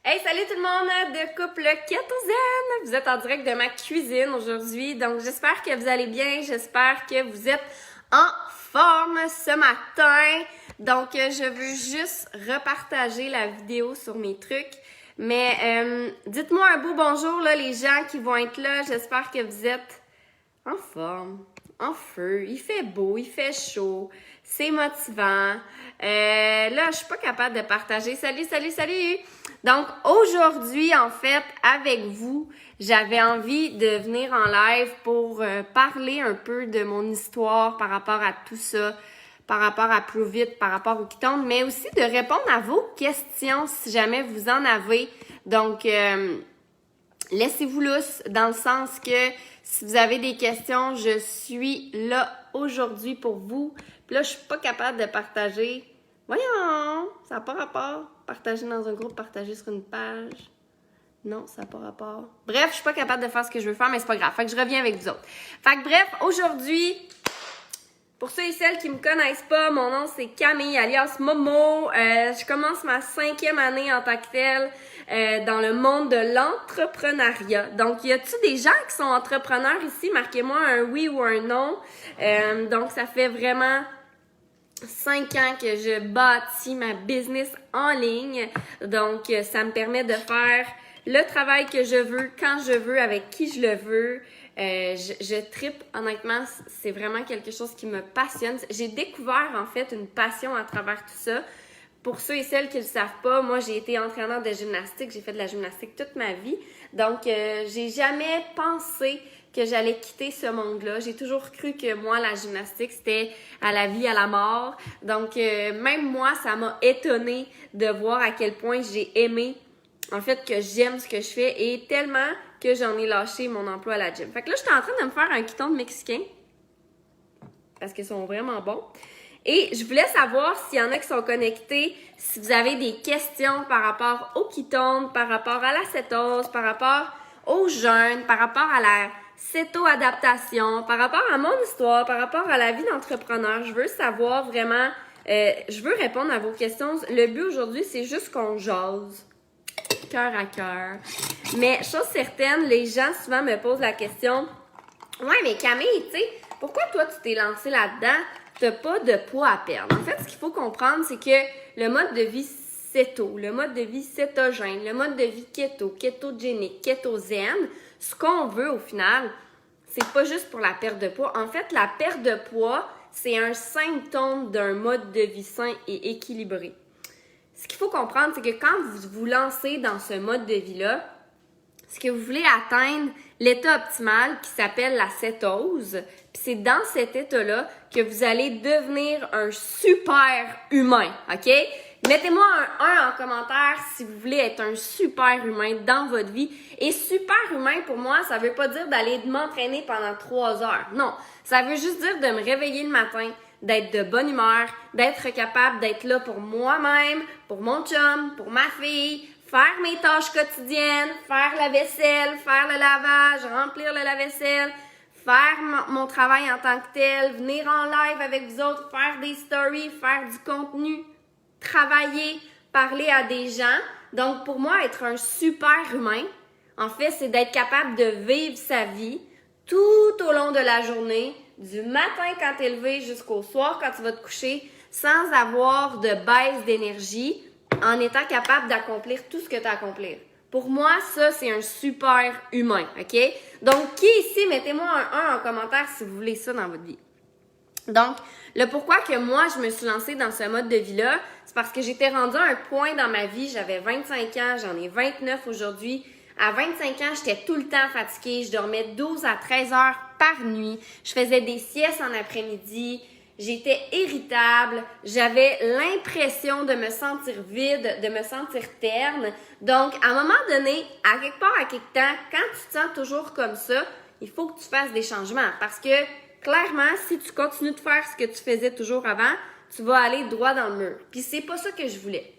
Hey, salut tout le monde de couple Kétosène! Vous êtes en direct de ma cuisine aujourd'hui, donc j'espère que vous allez bien, j'espère que vous êtes en forme ce matin. Donc, je veux juste repartager la vidéo sur mes trucs, mais dites-moi un beau bonjour, là, les gens qui vont être là, j'espère que vous êtes en forme, en feu, il fait beau, il fait chaud, c'est motivant. Là, je suis pas capable de partager. Salut! Donc, aujourd'hui, en fait, avec vous, j'avais envie de venir en live pour parler un peu de mon histoire par rapport à tout ça, par rapport à Plus Vite, par rapport au Quitonde, mais aussi de répondre à vos questions si jamais vous en avez. Donc, laissez-vous lousse dans le sens que si vous avez des questions, je suis là aujourd'hui pour vous. Puis là, je suis pas capable de partager. Voyons, ça n'a pas rapport. Partager dans un groupe, partager sur une page. Non, ça n'a pas rapport. Bref, je suis pas capable de faire ce que je veux faire, mais c'est pas grave. Fait que je reviens avec vous autres. Fait que bref, aujourd'hui, pour ceux et celles qui me connaissent pas, mon nom c'est Camille, alias Momo. Je commence ma 5e année en tant que telle dans le monde de l'entrepreneuriat. Donc, y a-t-il des gens qui sont entrepreneurs ici? Marquez-moi un oui ou un non. Donc, ça fait vraiment 5 ans que je bâtis ma business en ligne. Donc, ça me permet de faire le travail que je veux, quand je veux, avec qui je le veux. Je trippe, honnêtement, c'est vraiment quelque chose qui me passionne. J'ai découvert, en fait, une passion à travers tout ça. Pour ceux et celles qui ne le savent pas, moi, j'ai été entraîneur de gymnastique. J'ai fait de la gymnastique toute ma vie. Donc, j'ai jamais pensé que j'allais quitter ce monde-là. J'ai toujours cru que moi, la gymnastique, c'était à la vie, à la mort. Donc, même moi, ça m'a étonnée de voir à quel point j'ai aimé, en fait, que j'aime ce que je fais et tellement que j'en ai lâché mon emploi à la gym. Fait que là, je suis en train de me faire un quitonde mexicain parce qu'ils sont vraiment bons. Et je voulais savoir s'il y en a qui sont connectés, si vous avez des questions par rapport au quitonde, par rapport à la cétose, par rapport au jeûne, par rapport à la céto-adaptation, par rapport à mon histoire, par rapport à la vie d'entrepreneur. Je veux savoir vraiment, je veux répondre à vos questions. Le but aujourd'hui, c'est juste qu'on jase, cœur à cœur. Mais chose certaine, les gens souvent me posent la question, « Ouais, mais Camille, tu sais, pourquoi toi tu t'es lancée là-dedans? T'as pas de poids à perdre. » En fait, ce qu'il faut comprendre, c'est que le mode de vie céto, le mode de vie cétogène, le mode de vie keto, kétogénique, kétozène, ce qu'on veut au final, c'est pas juste pour la perte de poids. En fait, la perte de poids, c'est un symptôme d'un mode de vie sain et équilibré. Ce qu'il faut comprendre, c'est que quand vous vous lancez dans ce mode de vie-là, c'est que vous voulez atteindre l'état optimal qui s'appelle la cétose. Puis c'est dans cet état-là que vous allez devenir un super humain, OK? Mettez-moi un 1 en commentaire si vous voulez être un super humain dans votre vie. Et super humain, pour moi, ça veut pas dire d'aller m'entraîner pendant 3 heures. Non, ça veut juste dire de me réveiller le matin, d'être de bonne humeur, d'être capable d'être là pour moi-même, pour mon chum, pour ma fille, faire mes tâches quotidiennes, faire la vaisselle, faire le lavage, remplir le lave-vaisselle, faire mon travail en tant que tel, venir en live avec vous autres, faire des stories, faire du contenu, travailler, parler à des gens. Donc, pour moi, être un super humain, en fait, c'est d'être capable de vivre sa vie tout au long de la journée, du matin quand tu es levé jusqu'au soir quand tu vas te coucher, sans avoir de baisse d'énergie, en étant capable d'accomplir tout ce que tu as à accomplir. Pour moi, ça, c'est un super humain, OK? Donc, qui ici, mettez-moi un 1 en commentaire si vous voulez ça dans votre vie. Donc, le pourquoi que moi, je me suis lancée dans ce mode de vie-là, c'est parce que j'étais rendue à un point dans ma vie, j'avais 25 ans, j'en ai 29 aujourd'hui. À 25 ans, j'étais tout le temps fatiguée, je dormais 12 à 13 heures par nuit, je faisais des siestes en après-midi, j'étais irritable, j'avais l'impression de me sentir vide, de me sentir terne. Donc, à un moment donné, à quelque part, à quelque temps, quand tu te sens toujours comme ça, il faut que tu fasses des changements parce que clairement, si tu continues de faire ce que tu faisais toujours avant, tu vas aller droit dans le mur. Puis c'est pas ça que je voulais.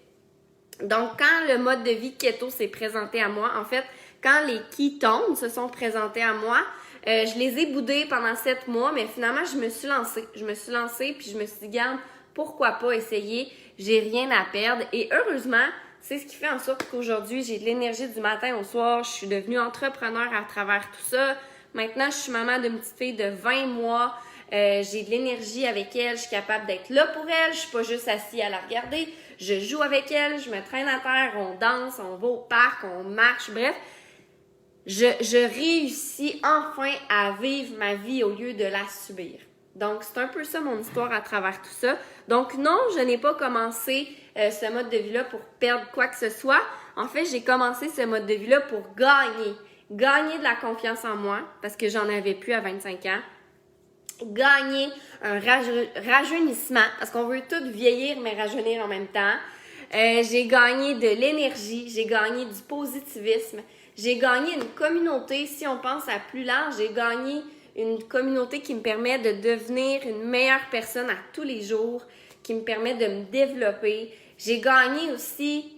Donc, quand le mode de vie keto s'est présenté à moi, en fait, quand les ketones se sont présentés à moi, je les ai boudés pendant 7 mois, mais finalement, je me suis lancée. Puis je me suis dit, garde, pourquoi pas essayer? J'ai rien à perdre. Et heureusement, c'est ce qui fait en sorte qu'aujourd'hui, j'ai de l'énergie du matin au soir. Je suis devenue entrepreneur à travers tout ça. Maintenant, je suis maman d'une petite fille de 20 mois. J'ai de l'énergie avec elle. Je suis capable d'être là pour elle. Je suis pas juste assise à la regarder. Je joue avec elle. Je me traîne à terre. On danse. On va au parc. On marche. Bref, je réussis enfin à vivre ma vie au lieu de la subir. Donc, c'est un peu ça mon histoire à travers tout ça. Donc, non, je n'ai pas commencé ce mode de vie-là pour perdre quoi que ce soit. En fait, j'ai commencé ce mode de vie-là pour gagner. Gagner de la confiance en moi, parce que j'en avais plus à 25 ans. Gagner un rajeunissement, parce qu'on veut tous vieillir, mais rajeunir en même temps. J'ai gagné de l'énergie, j'ai gagné du positivisme. J'ai gagné une communauté, si on pense à plus large, j'ai gagné une communauté qui me permet de devenir une meilleure personne à tous les jours, qui me permet de me développer. J'ai gagné aussi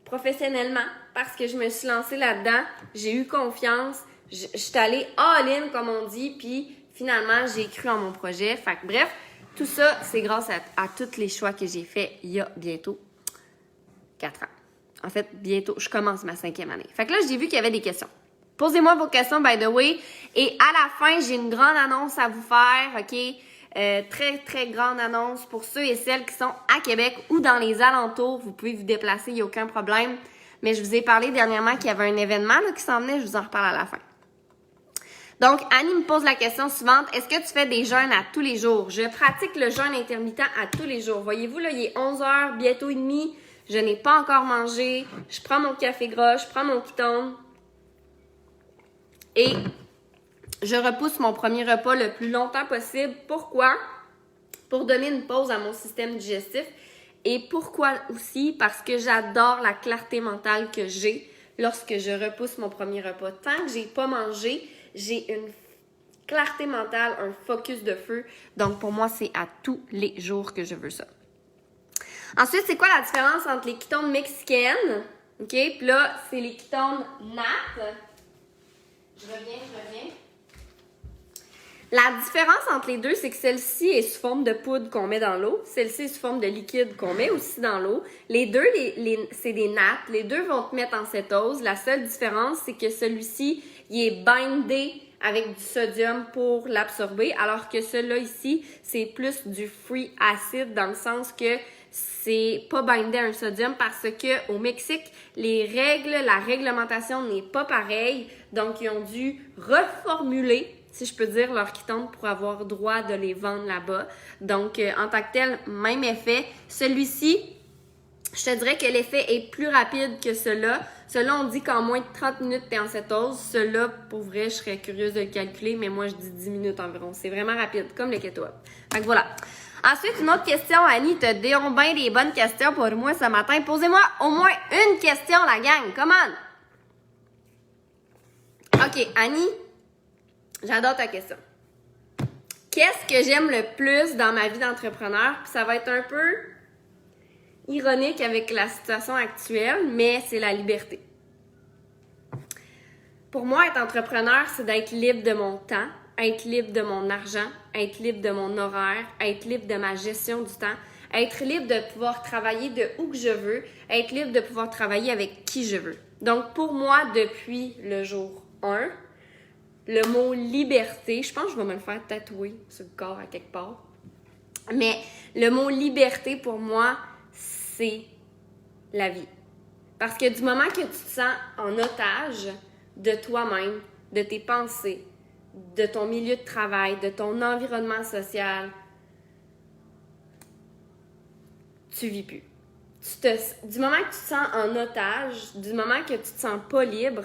professionnellement parce que je me suis lancée là-dedans. J'ai eu confiance. Je suis allée all-in, comme on dit, puis finalement, j'ai cru en mon projet. Fait que bref, tout ça, c'est grâce à tous les choix que j'ai faits il y a bientôt 4 ans. En fait, bientôt, je commence ma 5e année. Fait que là, j'ai vu qu'il y avait des questions. Posez-moi vos questions, by the way. Et à la fin, j'ai une grande annonce à vous faire, OK? Très, très grande annonce pour ceux et celles qui sont à Québec ou dans les alentours. Vous pouvez vous déplacer, il n'y a aucun problème. Mais je vous ai parlé dernièrement qu'il y avait un événement là, qui s'en venait. Je vous en reparle à la fin. Donc, Annie me pose la question suivante. Est-ce que tu fais des jeûnes à tous les jours? Je pratique le jeûne intermittent à tous les jours. Voyez-vous, là, il est 11h, bientôt et demi. Je n'ai pas encore mangé. Je prends mon café gras, je prends mon ketone. Et je repousse mon premier repas le plus longtemps possible. Pourquoi? Pour donner une pause à mon système digestif. Et pourquoi aussi? Parce que j'adore la clarté mentale que j'ai lorsque je repousse mon premier repas. Tant que j'ai pas mangé, j'ai une clarté mentale, un focus de feu. Donc, pour moi, c'est à tous les jours que je veux ça. Ensuite, c'est quoi la différence entre les ketones mexicaines? OK? Puis là, c'est les ketones nat. Je reviens. La différence entre les deux, c'est que celle-ci est sous forme de poudre qu'on met dans l'eau. Celle-ci est sous forme de liquide qu'on met aussi dans l'eau. Les deux, c'est des nattes. Les deux vont te mettre en cétose. La seule différence, c'est que celui-ci, il est bindé avec du sodium pour l'absorber, alors que celui-là ici, c'est plus du free acid dans le sens que c'est pas bindé à un sodium parce que au Mexique, la réglementation n'est pas pareille. Donc, ils ont dû reformuler, si je peux dire, leur ketone pour avoir droit de les vendre là-bas. Donc, en tant que tel, même effet. Celui-ci, je te dirais que l'effet est plus rapide que cela. Cela, on dit qu'en moins de 30 minutes, tu es en cétose. Cela, pour vrai, je serais curieuse de le calculer, mais moi, je dis 10 minutes environ. C'est vraiment rapide, comme le keto. Fait que voilà. Ensuite, une autre question, Annie, t'as bien des bonnes questions pour moi ce matin. Posez-moi au moins une question, la gang. Come on! OK, Annie, j'adore ta question. Qu'est-ce que j'aime le plus dans ma vie d'entrepreneur? Puis ça va être un peu ironique avec la situation actuelle, mais c'est la liberté. Pour moi, être entrepreneur, c'est d'être libre de mon temps, être libre de mon argent, être libre de mon horaire, être libre de ma gestion du temps, être libre de pouvoir travailler de où que je veux, être libre de pouvoir travailler avec qui je veux. Donc, pour moi, depuis le jour 1, le mot liberté, je pense que je vais me le faire tatouer sur le corps à quelque part, mais le mot liberté, pour moi, c'est la vie. Parce que du moment que tu te sens en otage de toi-même, de tes pensées, de ton milieu de travail, de ton environnement social, tu vis plus. Du moment que tu te sens en otage, du moment que tu te sens pas libre,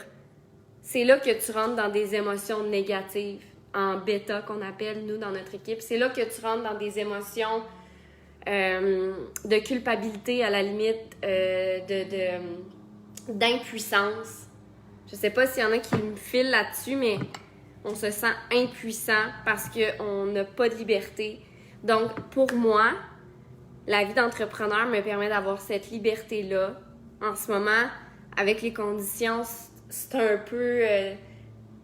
c'est là que tu rentres dans des émotions négatives, en bêta qu'on appelle, nous, dans notre équipe. C'est là que tu rentres dans des émotions de culpabilité, à la limite, d'impuissance. Je sais pas s'il y en a qui me filent là-dessus, mais on se sent impuissant parce qu'on n'a pas de liberté. Donc, pour moi, la vie d'entrepreneur me permet d'avoir cette liberté-là. En ce moment, avec les conditions, c'est un peu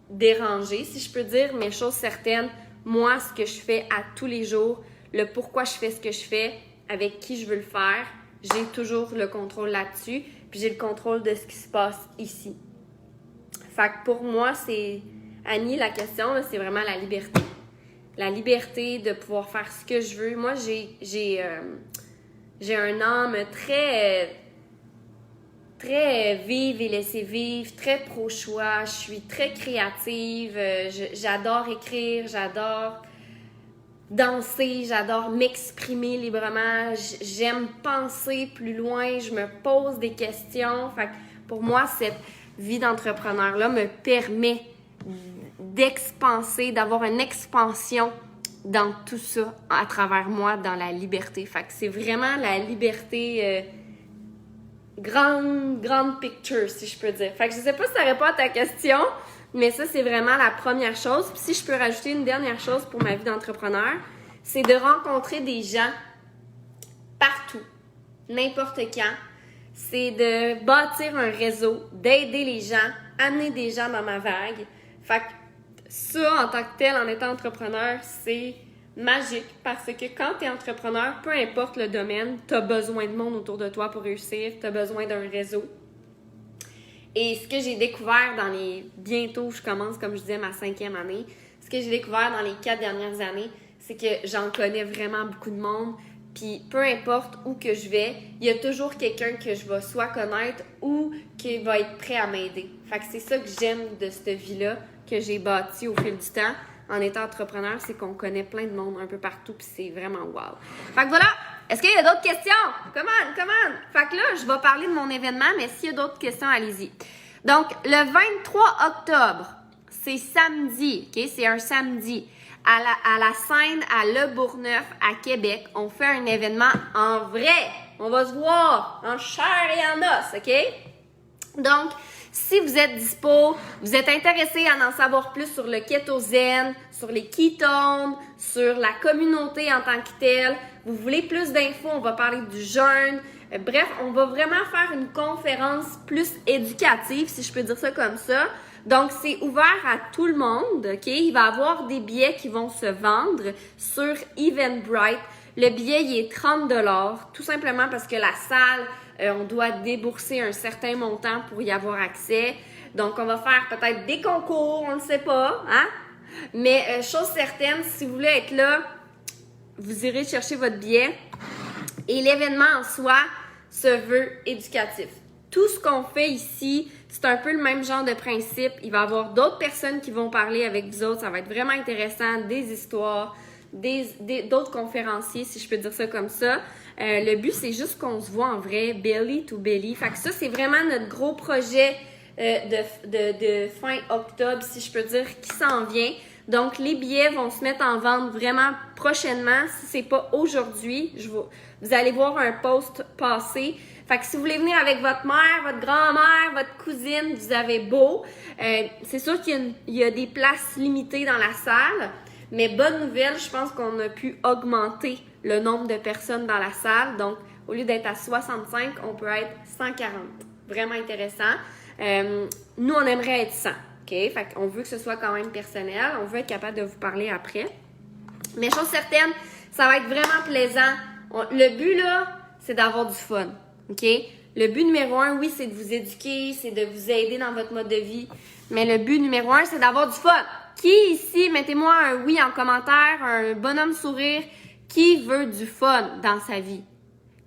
dérangé, si je peux dire, mais chose certaine, moi, ce que je fais à tous les jours, le pourquoi je fais ce que je fais, avec qui je veux le faire, j'ai toujours le contrôle là-dessus. puis j'ai le contrôle de ce qui se passe ici. Fait que pour moi, c'est... Annie, la question, là, c'est vraiment la liberté. La liberté de pouvoir faire ce que je veux. Moi, j'ai un âme très vive et laisser vivre, très pro-choix. Je suis très créative. J'adore écrire, j'adore danser, j'adore m'exprimer librement. J'aime penser plus loin, je me pose des questions. Fait que pour moi, cette vie d'entrepreneur-là me permet d'expanser, d'avoir une expansion dans tout ça à travers moi, dans la liberté. Fait que c'est vraiment la liberté grande picture, si je peux dire. Fait que je sais pas si ça répond à ta question, mais ça, c'est vraiment la première chose. Puis si je peux rajouter une dernière chose pour ma vie d'entrepreneur, c'est de rencontrer des gens partout, n'importe quand. C'est de bâtir un réseau, d'aider les gens, amener des gens dans ma vague. Fait que ça, en tant que tel, en étant entrepreneur, c'est magique parce que quand tu es entrepreneur, peu importe le domaine, tu as besoin de monde autour de toi pour réussir, tu as besoin d'un réseau. Et ce que j'ai découvert dans les... Bientôt, je commence, comme je disais, ma 5e année. Ce que j'ai découvert dans les 4 dernières années, c'est que j'en connais vraiment beaucoup de monde. Puis peu importe où que je vais, il y a toujours quelqu'un que je vais soit connaître ou qui va être prêt à m'aider. Fait que c'est ça que j'aime de cette vie-là que j'ai bâtie au fil du temps en étant entrepreneur, c'est qu'on connaît plein de monde un peu partout puis c'est vraiment wow. Fait que voilà! Est-ce qu'il y a d'autres questions? Come on! Fait que là, je vais parler de mon événement, mais s'il y a d'autres questions, allez-y. Donc, le 23 octobre, c'est samedi, OK? C'est un samedi. À la scène à Le Bourgneuf, à Québec, on fait un événement en vrai. On va se voir en chair et en os, OK? Donc, si vous êtes dispo, vous êtes intéressé à en savoir plus sur le Keto Zen, sur les ketones, sur la communauté en tant que telle, vous voulez plus d'infos, on va parler du jeûne. Bref, on va vraiment faire une conférence plus éducative, si je peux dire ça comme ça. Donc, c'est ouvert à tout le monde, OK? Il va y avoir des billets qui vont se vendre sur Eventbrite. Le billet, il est 30 $, tout simplement parce que la salle, on doit débourser un certain montant pour y avoir accès. Donc, on va faire peut-être des concours, on ne sait pas, hein? Mais chose certaine, si vous voulez être là, vous irez chercher votre billet. Et l'événement en soi se veut éducatif. Tout ce qu'on fait ici, c'est un peu le même genre de principe. Il va y avoir d'autres personnes qui vont parler avec vous autres. Ça va être vraiment intéressant, des histoires, d'autres conférenciers, si je peux dire ça comme ça. Le but, c'est juste qu'on se voit en vrai, belly to belly. Fait que ça, c'est vraiment notre gros projet de fin octobre, si je peux dire, qui s'en vient. Donc, les billets vont se mettre en vente vraiment prochainement. Si c'est pas aujourd'hui, vous allez voir un post passer. Fait que si vous voulez venir avec votre mère, votre grand-mère, votre cousine, vous avez beau. C'est sûr qu'il y a des places limitées dans la salle. Mais bonne nouvelle, je pense qu'on a pu augmenter le nombre de personnes dans la salle. Donc, au lieu d'être à 65, on peut être 140. Vraiment intéressant. Nous, on aimerait être 100. OK? Fait qu'on veut que ce soit quand même personnel. On veut être capable de vous parler après. Mais chose certaine, ça va être vraiment plaisant. Le but, là, c'est d'avoir du fun. OK? Le but numéro 1, oui, c'est de vous éduquer, c'est de vous aider dans votre mode de vie. Mais le but numéro 1, c'est d'avoir du fun. Qui ici, mettez-moi un oui en commentaire, un bonhomme sourire, qui veut du fun dans sa vie?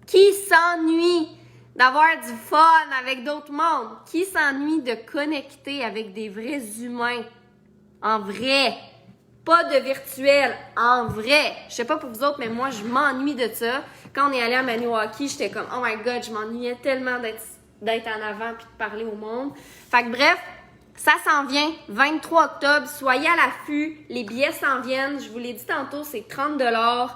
Qui s'ennuie d'avoir du fun avec d'autres mondes? Qui s'ennuie de connecter avec des vrais humains? En vrai. Pas de virtuel. En vrai. Je sais pas pour vous autres, mais moi, je m'ennuie de ça. Quand on est allé à Maniwaki, j'étais comme, oh my God, je m'ennuyais tellement d'être en avant puis de parler au monde. Fait que bref, ça s'en vient, 23 octobre, soyez à l'affût, les billets s'en viennent, je vous l'ai dit tantôt, c'est 30 $,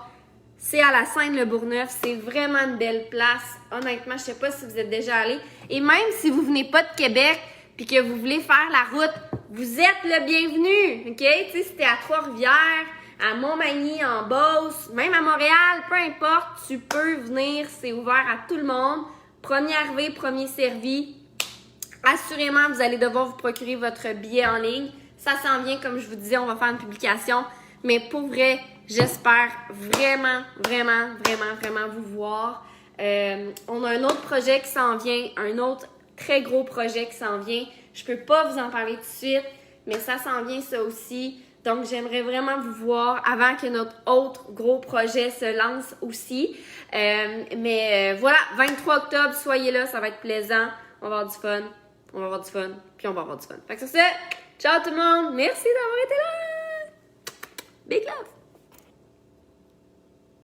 c'est à la scène Le Bourgneuf, c'est vraiment une belle place, honnêtement, je sais pas si vous êtes déjà allés, et même si vous venez pas de Québec, puis que vous voulez faire la route, vous êtes le bienvenu, ok? Tu sais, si t'es à Trois-Rivières, à Montmagny, en Beauce, même à Montréal, peu importe, tu peux venir, c'est ouvert à tout le monde, premier arrivé, premier servi. Assurément, vous allez devoir vous procurer votre billet en ligne. Ça s'en vient, comme je vous disais, on va faire une publication. Mais pour vrai, j'espère vraiment vous voir. On a un autre projet qui s'en vient, un autre très gros projet qui s'en vient. Je peux pas vous en parler tout de suite, mais ça s'en vient ça aussi. Donc, j'aimerais vraiment vous voir avant que notre autre gros projet se lance aussi. Voilà, 23 octobre, soyez là, ça va être plaisant. On va avoir du fun, puis on va avoir du fun. Fait que sur ce, ciao tout le monde, merci d'avoir été là! Big love!